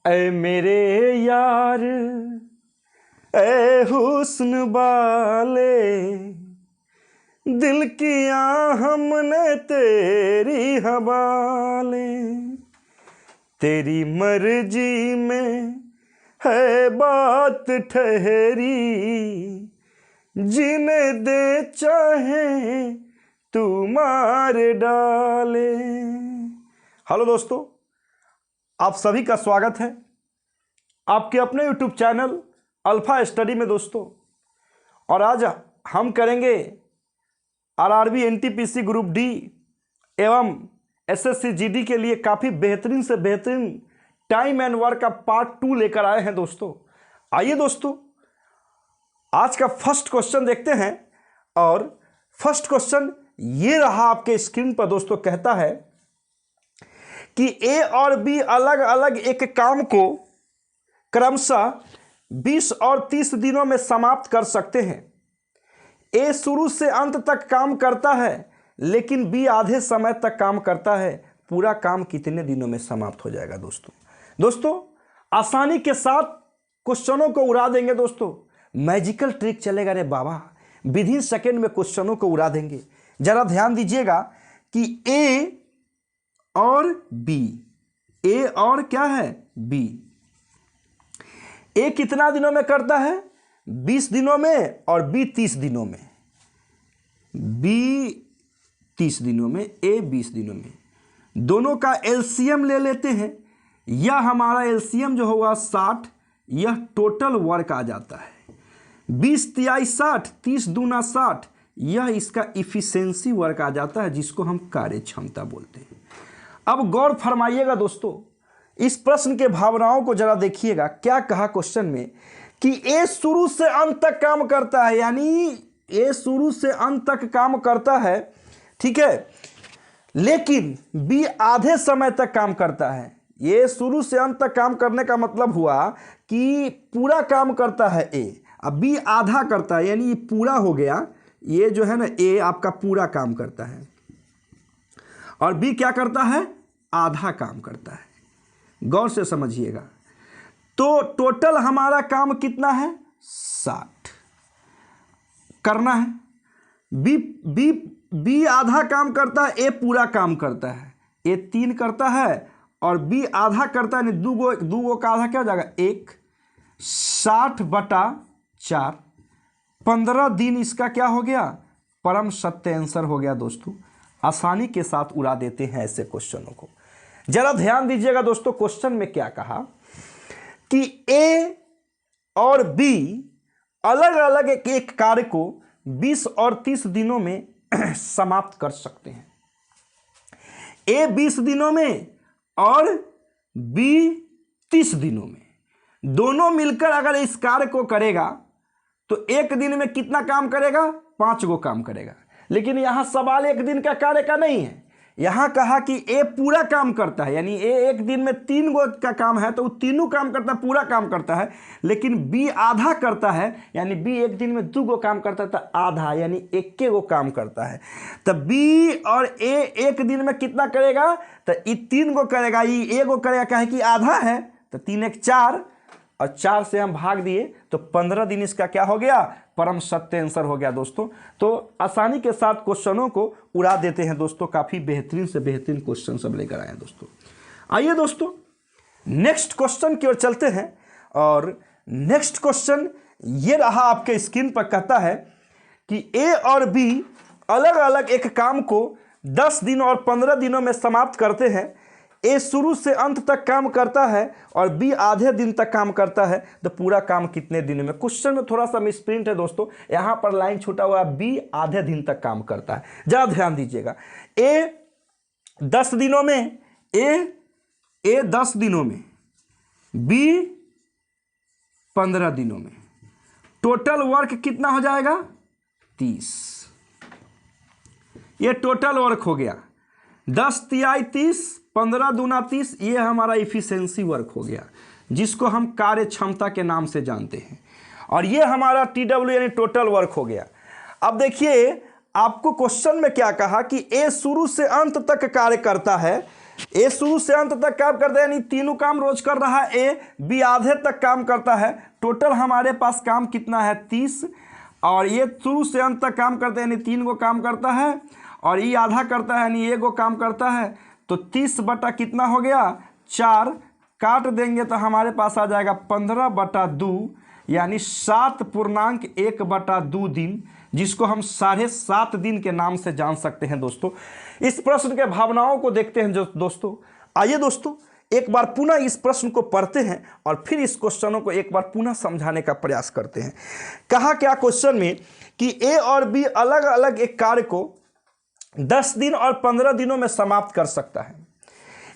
ऐ मेरे यार, ऐ हुस्न वाले, दिल किया हमने तेरी हवाले। तेरी मर्जी में है बात ठहरी, जीने दे चाहे तू मार डाले। हेलो दोस्तों, आप सभी का स्वागत है आपके अपने YouTube चैनल अल्फा स्टडी में दोस्तों। और आज हम करेंगे आरआरबी एनटीपीसी ग्रुप डी एवं एसएससी जीडी के लिए काफ़ी बेहतरीन से बेहतरीन टाइम एंड वर्क का पार्ट 2 लेकर आए हैं दोस्तों। आइए दोस्तों, आज का फर्स्ट क्वेश्चन देखते हैं। और फर्स्ट क्वेश्चन ये रहा आपके स्क्रीन पर दोस्तों। कहता है कि ए और बी अलग अलग एक काम को क्रमशः 20 और 30 दिनों में समाप्त कर सकते हैं। ए शुरू से अंत तक काम करता है, लेकिन बी आधे समय तक काम करता है। पूरा काम कितने दिनों में समाप्त हो जाएगा दोस्तों? आसानी के साथ क्वेश्चनों को उड़ा देंगे दोस्तों। मैजिकल ट्रिक चलेगा रे बाबा, विद इन सेकेंड में क्वेश्चनों को उड़ा देंगे। जरा ध्यान दीजिएगा कि ए और बी, ए और क्या है बी, ए कितना दिनों में करता है? 20 दिनों में और बी 30 दिनों में। बी 30 दिनों में, ए 20 दिनों में। दोनों का एलसीएम ले लेते हैं। यह हमारा एलसीएम जो होगा 60, यह टोटल वर्क आ जाता है। 20 तिहाई 60, 30 दूना 60, यह इसका इफिशिएंसी वर्क आ जाता है, जिसको हम कार्य क्षमता बोलते हैं। अब गौर फरमाइएगा दोस्तों, इस प्रश्न के भावनाओं को जरा देखिएगा। क्या कहा क्वेश्चन में कि ए शुरू से अंत तक काम करता है, यानी ए शुरू से अंत तक काम करता है, ठीक है, लेकिन बी आधे समय तक काम करता है। ये शुरू से अंत तक काम करने का मतलब हुआ कि पूरा काम करता है ए, अब बी आधा करता है, यानी ये पूरा हो गया। ये जो है ना, ए आपका पूरा काम करता है और बी क्या करता है? आधा काम करता है। गौर से समझिएगा। तो टोटल हमारा काम कितना है? 60 करना है। बी बी बी आधा काम करता है, ए पूरा काम करता है। ए 3 करता है और बी आधा करता है, नहीं दो का आधा क्या हो जाएगा? 1। 60/4, 15 दिन इसका क्या हो गया? परम सत्य आंसर हो गया दोस्तों। आसानी के साथ उड़ा देते हैं ऐसे क्वेश्चनों को। जरा ध्यान दीजिएगा दोस्तों, क्वेश्चन में क्या कहा कि ए और बी अलग अलग एक कार्य को 20 और 30 दिनों में समाप्त कर सकते हैं। ए 20 दिनों में और बी 30 दिनों में। दोनों मिलकर अगर इस कार्य को करेगा तो एक दिन में कितना काम करेगा? 5 गो काम करेगा। लेकिन यहां सवाल एक दिन का कार्य का नहीं है। यहां कहा कि ए पूरा काम करता है, यानी ए एक दिन में 3 गो का काम है तो वो तीनों काम करता है, पूरा काम करता है। लेकिन बी आधा करता है, यानी बी एक दिन में 2 गो काम करता है तो आधा, यानी 1 गो काम करता है। तो बी और ए एक दिन में कितना करेगा? तो ये 3 गो करेगा, ये 1 गो करेगा, कहे कि आधा है तो 3 1 4, और 4 से हम भाग दिए तो 15 दिन इसका क्या हो गया? परम सत्य आंसर हो गया दोस्तों। तो आसानी के साथ क्वेश्चनों को उड़ा देते हैं दोस्तों। काफ़ी बेहतरीन से बेहतरीन क्वेश्चन सब लेकर आए हैं दोस्तों। आइए दोस्तों, नेक्स्ट क्वेश्चन की ओर चलते हैं। और नेक्स्ट क्वेश्चन ये रहा आपके स्क्रीन पर। कहता है कि ए और बी अलग अलग एक काम को 10 दिन और 15 दिनों में समाप्त करते हैं। ए शुरू से अंत तक काम करता है और बी आधे दिन तक काम करता है। तो पूरा काम कितने दिनों में? क्वेश्चन में थोड़ा सा मिसप्रिंट है दोस्तों, यहां पर लाइन छूटा हुआ है। बी आधे दिन तक काम करता है। जरा ध्यान दीजिएगा। ए 10 दिनों में, ए 10 दिनों में, बी 15 दिनों में। टोटल वर्क कितना हो जाएगा? 30। ये टोटल वर्क हो गया। 10 तिहाई 30, 15 दूना 30, ये हमारा इफिशिएंसी वर्क हो गया, जिसको हम कार्य क्षमता के नाम से जानते हैं। और ये हमारा TW यानी टोटल वर्क हो गया। अब देखिए आपको क्वेश्चन में क्या कहा कि ए शुरू से अंत तक कार्य करता है, ए शुरू से अंत तक काम करता है, यानी तीनों काम रोज कर रहा है ए, बी आधे तक काम करता है, टोटल हमारे पास काम कितना है 30, और ये शुरू से अंत तक काम करता है यानी 3 गो काम करता है, और ये आधा करता है यानी 1 गो काम करता है। तो 30 बटा कितना हो गया 4, काट देंगे तो हमारे पास आ जाएगा 15/2 यानी 7.1/2 दिन, जिसको हम 7.5 दिन के नाम से जान सकते हैं दोस्तों। इस प्रश्न के भावनाओं को देखते हैं जो दोस्तों। आइए दोस्तों एक बार पुनः इस प्रश्न को पढ़ते हैं और फिर इस क्वेश्चनों को एक बार पुनः समझाने का प्रयास करते हैं। कहा क्या क्वेश्चन में कि ए और बी अलग अलग एक कार्य को 10 दिन और 15 दिनों में समाप्त कर सकता है।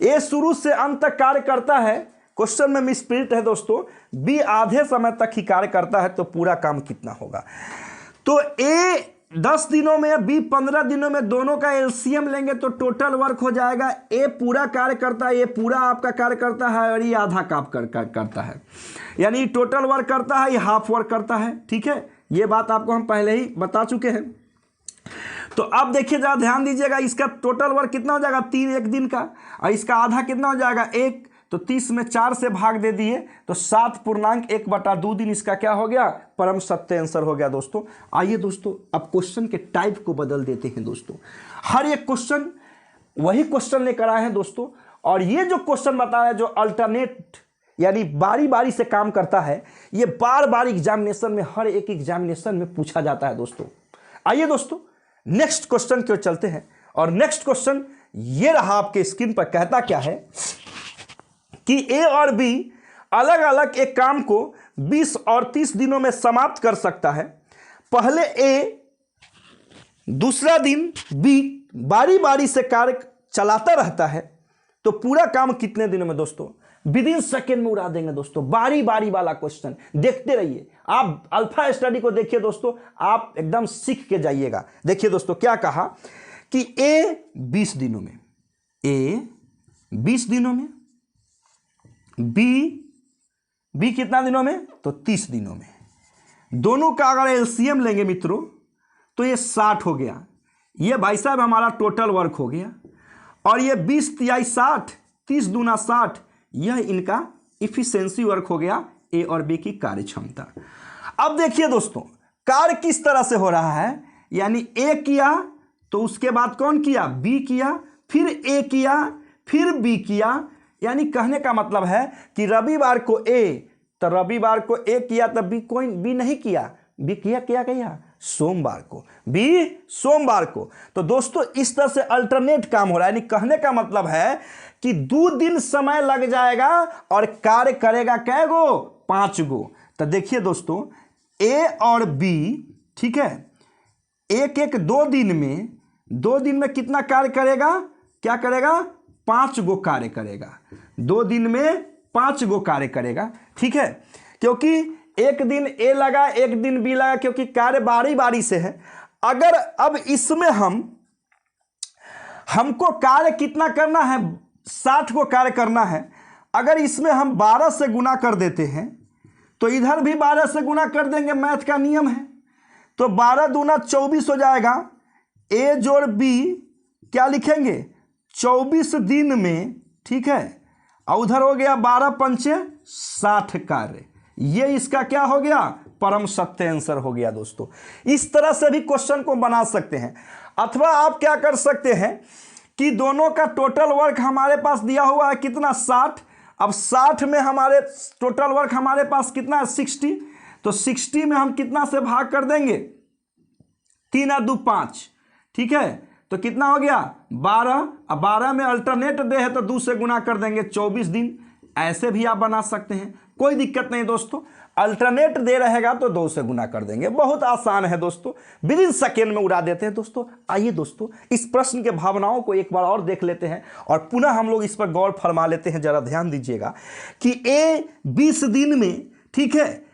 ए शुरू से अंत तक कार्य करता है, क्वेश्चन में मिसप्रिंट है दोस्तों, बी आधे समय तक ही कार्य करता है, तो पूरा काम कितना होगा। तो ए 10 दिनों में, बी 15 दिनों में, दोनों का एलसीएम लेंगे तो टोटल वर्क हो जाएगा। ए पूरा कार्य करता है, ये पूरा आपका कार्य करता है, और ये आधा काम करता है, यानी टोटल वर्क करता है, ये हाफ वर्क करता है। ठीक है, ये बात आपको हम पहले ही बता चुके हैं। तो अब देखिए जरा ध्यान दीजिएगा, इसका टोटल वर्क कितना हो जाएगा 3 एक दिन का, और इसका आधा कितना हो जाएगा 1, तो 30 में 4 से भाग दे दिए तो 7.1/2 दिन इसका क्या हो गया, परम सत्य आंसर हो गया दोस्तों। आइए दोस्तों अब क्वेश्चन के टाइप को बदल देते हैं दोस्तों। हर एक क्वेश्चन वही क्वेश्चन लेकर आए हैं दोस्तों, और ये जो क्वेश्चन बता रहा है जो अल्टरनेट यानी बारी बारी से काम करता है, ये बार बार एग्जामिनेशन में, हर एक एग्जामिनेशन में पूछा जाता है दोस्तों। आइए दोस्तों नेक्स्ट क्वेश्चन की ओर चलते हैं, और नेक्स्ट क्वेश्चन ये रहा आपके स्क्रीन पर। कहता क्या है कि ए और बी अलग अलग एक काम को 20 और 30 दिनों में समाप्त कर सकता है। पहले ए, दूसरा दिन बी बारी बारी से कार्य चलाता रहता है, तो पूरा काम कितने दिनों में दोस्तों, विदिन सेकेंड में उड़ा देंगे दोस्तों। बारी बारी वाला क्वेश्चन देखते रहिए, आप अल्फा स्टडी को देखिए दोस्तों, आप एकदम सीख के जाइएगा। देखिए दोस्तों क्या कहा कि ए 20 दिनों में, ए 20 दिनों में, बी कितना दिनों में, तो 30 दिनों में। दोनों का अगर एलसीएम लेंगे मित्रों तो ये 60 हो गया, ये भाई साहब हमारा टोटल वर्क हो गया, और ये 20 तिहाई 60, 30 दूना 60, यह इनका इफिशिएंसी वर्क हो गया, ए और बी की कार्य क्षमता। अब देखिए दोस्तों कार्य किस तरह से हो रहा है, यानी ए किया तो उसके बाद कौन किया, बी किया, फिर ए किया, फिर बी किया, यानी कहने का मतलब है कि रविवार को ए, तो रविवार को ए किया तब बी नहीं किया, बी किया सोमवार को, बी सोमवार को। तो दोस्तों इस तरह से अल्टरनेट काम हो रहा है, यानी कहने का मतलब है कि 2 दिन समय लग जाएगा और कार्य करेगा कै गो, 5 गो। तो देखिए दोस्तों ए और बी, ठीक है, एक 2 दिन में कितना कार्य करेगा, क्या करेगा, 5 गो कार्य करेगा, 2 दिन में 5 गो कार्य करेगा। ठीक है, क्योंकि एक दिन ए लगा, एक दिन बी लगा, क्योंकि कार्य बारी बारी से है। अगर अब इसमें हमको कार्य कितना करना है, 60 को कार्य करना है, अगर इसमें हम 12 से गुना कर देते हैं तो इधर भी 12 से गुना कर देंगे, मैथ का नियम है। तो 12 दूना 24 हो जाएगा, ए जोड़ बी क्या लिखेंगे 24 दिन में, ठीक है, और उधर हो गया 12 पंचे 60 कार्य, ये इसका क्या हो गया, परम सत्य आंसर हो गया दोस्तों। इस तरह से भी क्वेश्चन को बना सकते हैं, अथवा आप क्या कर सकते हैं कि दोनों का टोटल वर्क हमारे पास दिया हुआ है कितना 60, अब 60 में हमारे टोटल वर्क हमारे पास कितना है 60, तो 60 में हम कितना से भाग कर देंगे, 3 और 2 5, ठीक है, तो कितना हो गया 12, अब 12 में अल्टरनेट डे है तो 2 से गुना कर देंगे 24 दिन। ऐसे भी आप बना सकते हैं, कोई दिक्कत नहीं दोस्तों। अल्टरनेट डे रहेगा तो 2 से गुना कर देंगे, बहुत आसान है दोस्तों, विदिन सेकेंड में उड़ा देते हैं दोस्तों। आइए दोस्तों इस प्रश्न के भावनाओं को एक बार और देख लेते हैं और पुनः हम लोग इस पर गौर फरमा लेते हैं। जरा ध्यान दीजिएगा कि ए 20 दिन में, ठीक है,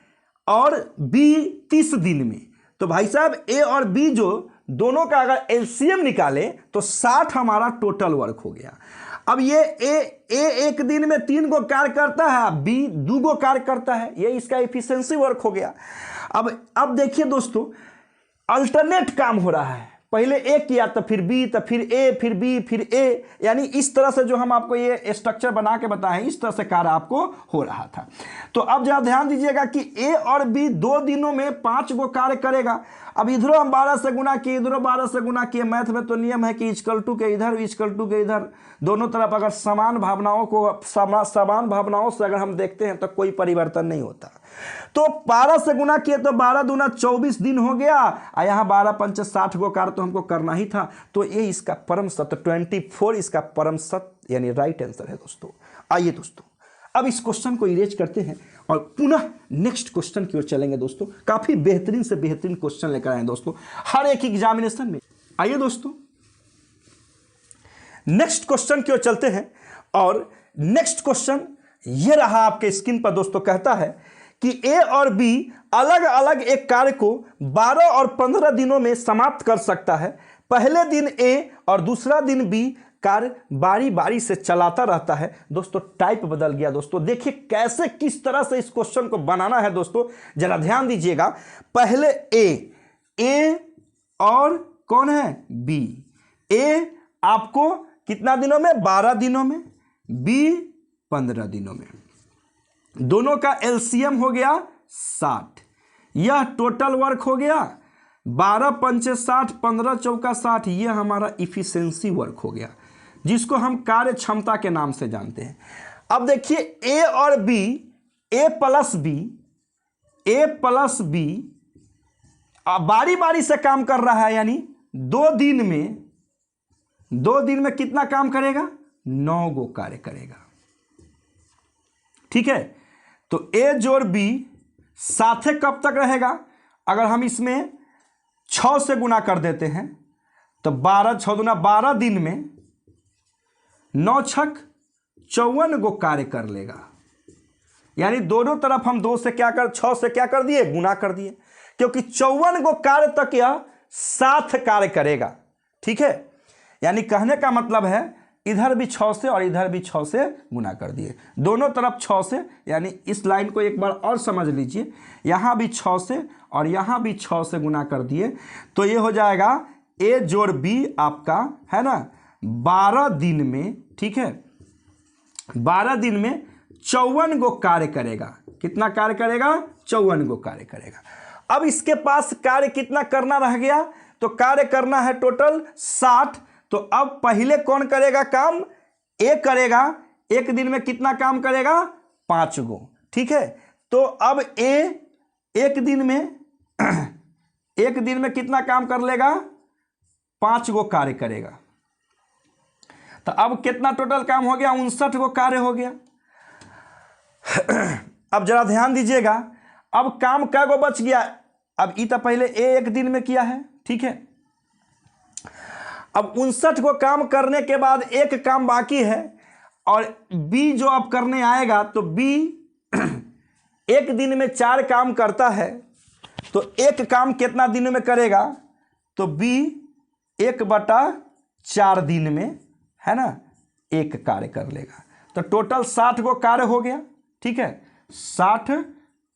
और बी 30 दिन में, तो भाई साहब ए और बी जो दोनों का अगर एलसीएम निकाले तो 60 हमारा टोटल वर्क हो गया। अब ये ए एक दिन में 3 गो कार्य करता है, बी 2 गो कार्य करता है, ये इसका एफिशिएंसी वर्क हो गया। अब देखिए दोस्तों अल्टरनेट काम हो रहा है, पहले ए किया तो फिर बी, तो फिर ए, फिर बी, फिर ए, यानी इस तरह से जो हम आपको ये स्ट्रक्चर बना के बताएं, इस तरह से कार्य आपको हो रहा था। तो अब जरा ध्यान दीजिएगा कि ए और बी 2 दिनों में 5 गो कार्य करेगा। अब इधरों हम 12 से गुना किए, इधरों 12 से गुना किए। मैथ में तो नियम है कि इक्वल टू के इधर, इक्वल टू के इधर, दोनों तरफ अगर समान भावनाओं को समान भावनाओं से अगर हम देखते हैं तो कोई परिवर्तन नहीं होता। तो 12 से गुना किए तो 12 दूना 24 दिन हो गया, और यहाँ 12 पंच 60 गो कार्य तो हमको करना ही था। तो ये इसका परम सत्य 24 इसका परम सत्य यानी राइट आंसर है दोस्तों। आइए दोस्तों अब इस क्वेश्चन को इरेज करते हैं और पुनः नेक्स्ट क्वेश्चन की ओर चलेंगे दोस्तों। काफी बेहतरीन से बेहतरीन क्वेश्चन लेकर आए दोस्तों हर एक एग्जामिनेशन में। आइए दोस्तों नेक्स्ट क्वेश्चन की ओर चलते हैं, और नेक्स्ट क्वेश्चन ये रहा आपके स्क्रीन पर दोस्तों। कहता है कि ए और बी अलग अलग एक कार्य को 12 और 15 दिनों में समाप्त कर सकता है। पहले दिन ए और दूसरा दिन बी कार्य बारी बारी से चलाता रहता है। दोस्तों टाइप बदल गया दोस्तों, देखिए कैसे किस तरह से इस क्वेश्चन को बनाना है दोस्तों, जरा ध्यान दीजिएगा। पहले ए और कौन है बी। ए आपको कितना दिनों में, 12 दिनों में, बी 15 दिनों में। दोनों का एलसीएम हो गया 60। यह टोटल वर्क हो गया 12 पंचे 60, 15 चौका 60। यह हमारा इफिशिएंसी वर्क हो गया, जिसको हम कार्य क्षमता के नाम से जानते हैं। अब देखिए ए और बी, ए प्लस बी बारी बारी से काम कर रहा है, यानी 2 दिन में कितना काम करेगा, 9 गो कार्य करेगा। ठीक है, तो ए जोड़ बी साथे कब तक रहेगा। अगर हम इसमें 6 से गुना कर देते हैं तो 12 6 दूना 12 दिन में 9 छक 54 गो कार्य कर लेगा। यानी दोनों तरफ हम 6 से क्या कर दिए, गुना कर दिए, क्योंकि 54 गो कार्य तक यह साथ कार्य करेगा। ठीक है, यानी कहने का मतलब है इधर भी 6 से और इधर भी 6 से गुना कर दिए, दोनों तरफ 6 से। यानी इस लाइन को एक बार और समझ लीजिए, यहाँ भी 6 से और यहाँ भी 6 से गुना कर दिए, तो ये हो जाएगा ए जोड़ बी आपका है ना 12 दिन में। ठीक है, 12 दिन में 54 गो कार्य करेगा। कितना कार्य करेगा, 54 गो कार्य करेगा। अब इसके पास कार्य कितना करना रह गया, तो कार्य करना है टोटल 60। तो अब पहले कौन करेगा काम, ए करेगा। एक दिन में कितना काम करेगा, 5 गो। ठीक है, तो अब ए एक दिन में कितना काम कर लेगा, 5 गो कार्य करेगा। तो अब कितना टोटल काम हो गया, 59 गो कार्य हो गया। अब जरा ध्यान दीजिएगा, अब काम कै गो बच गया। अब ई तो पहले ए एक दिन में किया है। ठीक है, अब 59 को काम करने के बाद एक काम बाकी है, और बी जो अब करने आएगा, तो बी एक दिन में 4 काम करता है, तो एक काम कितना दिन में करेगा, तो बी 1/4 दिन में है ना एक कार्य कर लेगा। तो टोटल 60 गो कार्य हो गया। ठीक है, 60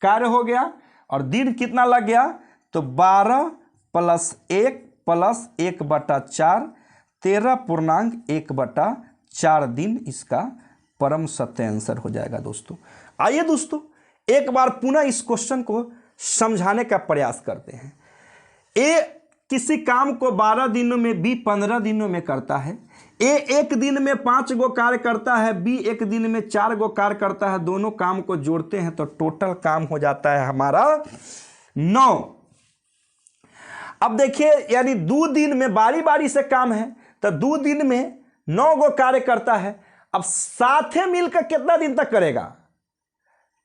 कार्य हो गया, और दिन कितना लग गया, तो 12 + 1 + 1/4 13.1/4 दिन इसका परम सत्य आंसर हो जाएगा दोस्तों। आइए दोस्तों एक बार पुनः इस क्वेश्चन को समझाने का प्रयास करते हैं। ए किसी काम को 12 दिनों में, बी 15 दिनों में करता है। ए एक दिन में 5 गो कार्य करता है, बी एक दिन में 4 गो कार्य करता है। दोनों काम को जोड़ते हैं तो टोटल काम हो जाता है हमारा 9। अब देखिए, यानी 2 दिन में बारी बारी से काम है, तो 2 दिन में 9 गो कार्य करता है। अब साथे मिलकर कितना दिन तक करेगा,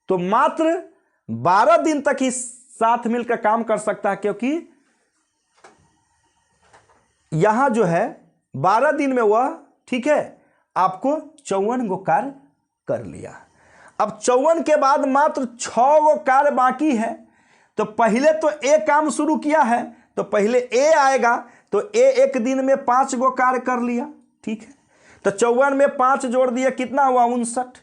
तो मात्र 12 दिन तक ही साथ मिलकर काम कर सकता है, क्योंकि यहां जो है 12 दिन में वह, ठीक है, आपको 54 गो कार्य कर लिया। अब 54 के बाद मात्र 6 गो कार्य बाकी है। तो पहले तो ए काम शुरू किया है, तो पहले ए आएगा, तो ए एक दिन में 5 गो कार्य कर लिया। ठीक है, तो 54 में 5 जोड़ दिए, कितना हुआ, 59।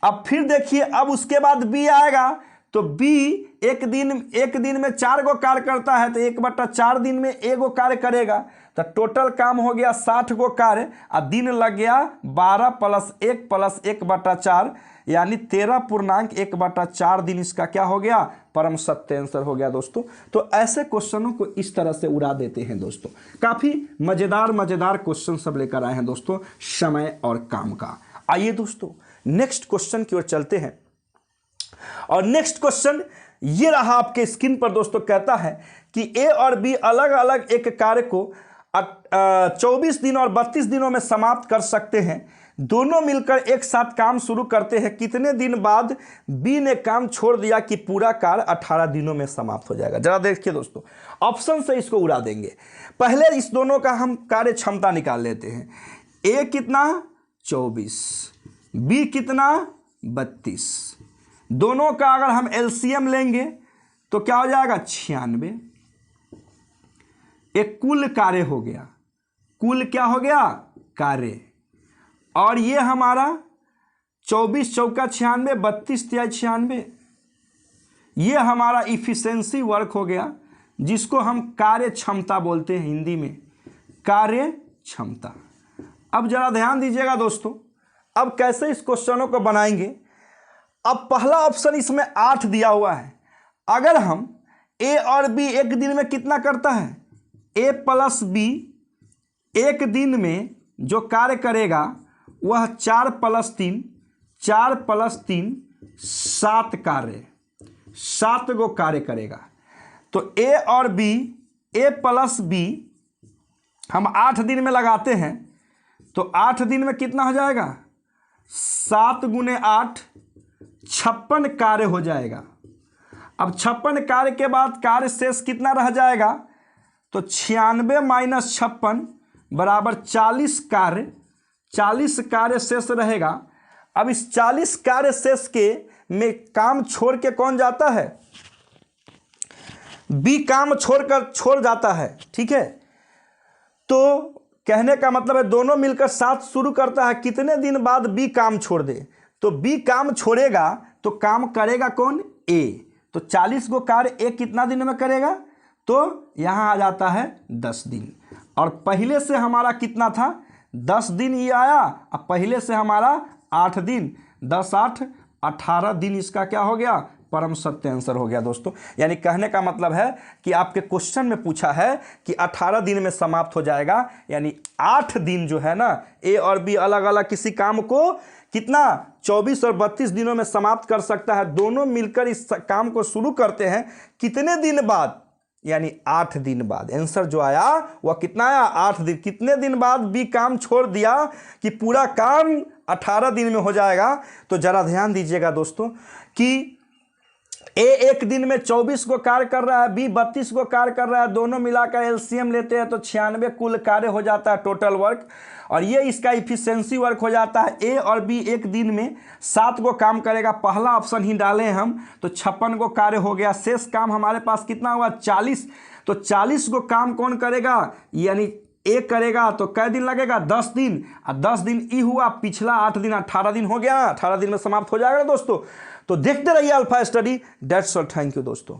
अब फिर देखिए, अब उसके बाद बी आएगा, तो बी एक दिन में 4 गो कार्य करता है, तो 1/4 दिन में 1 गो कार्य करेगा। तो टोटल काम हो गया 60 गो कार्य, और दिन लग गया 12 + 1 + 1/4, यानी 13.1/4 दिन इसका क्या हो गया, परम सत्य आंसर हो गया दोस्तों। तो ऐसे क्वेश्चनों को इस तरह से उड़ा देते हैं दोस्तों। काफ़ी मज़ेदार क्वेश्चन सब लेकर आए हैं दोस्तों, समय और काम का। आइए दोस्तों नेक्स्ट क्वेश्चन की ओर चलते हैं। और नेक्स्ट क्वेश्चन ये रहा आपके स्क्रीन पर दोस्तों। कहता है कि ए और बी अलग अलग एक कार्य को 24 दिन और 32 दिनों में समाप्त कर सकते हैं। दोनों मिलकर एक साथ काम शुरू करते हैं। कितने दिन बाद बी ने काम छोड़ दिया कि पूरा कार्य 18 दिनों में समाप्त हो जाएगा। जरा देखिए दोस्तों, ऑप्शन से इसको उड़ा देंगे। पहले इस दोनों का हम कार्य क्षमता निकाल लेते हैं। ए कितना 24, बी कितना 32। दोनों का अगर हम एलसीएम लेंगे तो क्या हो जाएगा 96। एक कुल कार्य हो गया, कुल क्या हो गया कार्य। और ये हमारा 24 चौका 96, 32 तिया 96, ये हमारा इफिशिएंसी वर्क हो गया, जिसको हम कार्य क्षमता बोलते हैं हिंदी में, कार्य क्षमता। अब जरा ध्यान दीजिएगा दोस्तों, अब कैसे इस क्वेश्चनों को बनाएंगे। अब पहला ऑप्शन इसमें 8 दिया हुआ है। अगर हम ए और बी एक दिन में कितना करता है, ए प्लस बी एक दिन में जो कार्य करेगा वह 4 + 3, 4 + 3 7 कार्य, 7 गो कार्य करेगा। तो ए और बी, ए प्लस बी हम 8 दिन में लगाते हैं, तो 8 दिन में कितना हो जाएगा, 7 × 8 56 कार्य हो जाएगा। अब 56 कार्य के बाद कार्य शेष कितना रह जाएगा, तो 96 - 56 बराबर 40 कार्य, 40 कार्य शेष रहेगा। अब इस 40 कार्य शेष के में काम छोड़ के कौन जाता है, बी काम छोड़ जाता है। ठीक है, तो कहने का मतलब है दोनों मिलकर साथ शुरू करता है। कितने दिन बाद बी काम छोड़ दे, तो बी काम छोड़ेगा तो काम करेगा कौन, ए। तो 40 गो कार्य ए कितना दिन में करेगा, तो यहाँ आ जाता है 10 दिन। और पहले से हमारा कितना था 10 दिन ये आया, अब पहले से हमारा 8 दिन, 10 × 8 = 18 दिन इसका क्या हो गया, परम सत्य आंसर हो गया दोस्तों। यानी कहने का मतलब है कि आपके क्वेश्चन में पूछा है कि 18 दिन में समाप्त हो जाएगा, यानी 8 दिन जो है ना, ए और बी अलग अलग किसी काम को कितना 24 और 32 दिनों में समाप्त कर सकता है। दोनों मिलकर इस काम को शुरू करते हैं कितने दिन बाद, यानी 8 दिन बाद। आंसर जो आया वह कितना आया, 8 दिन। कितने दिन बाद बी काम छोड़ दिया कि पूरा काम 18 दिन में हो जाएगा। तो जरा ध्यान दीजिएगा दोस्तों कि ए एक दिन में 24 को कार्य कर रहा है, बी 32 को कार्य कर रहा है। दोनों मिलाकर एलसीएम लेते हैं तो 96 कुल कार्य हो जाता है टोटल वर्क, और ये इसका इफिशिएंसी वर्क हो जाता है। ए और बी एक दिन में 7 गो काम करेगा, पहला ऑप्शन ही डालें हम, तो 56 गो कार्य हो गया। शेष काम हमारे पास कितना हुआ 40, तो 40 गो काम कौन करेगा, यानी ए करेगा। तो कै दिन लगेगा 10 दिन, और 10 दिन ई हुआ, पिछला 8 दिन 18 दिन हो गया, 18 दिन में समाप्त हो जाएगा दोस्तों। तो देखते रहिए alpha study. That's all, thank you दोस्तों।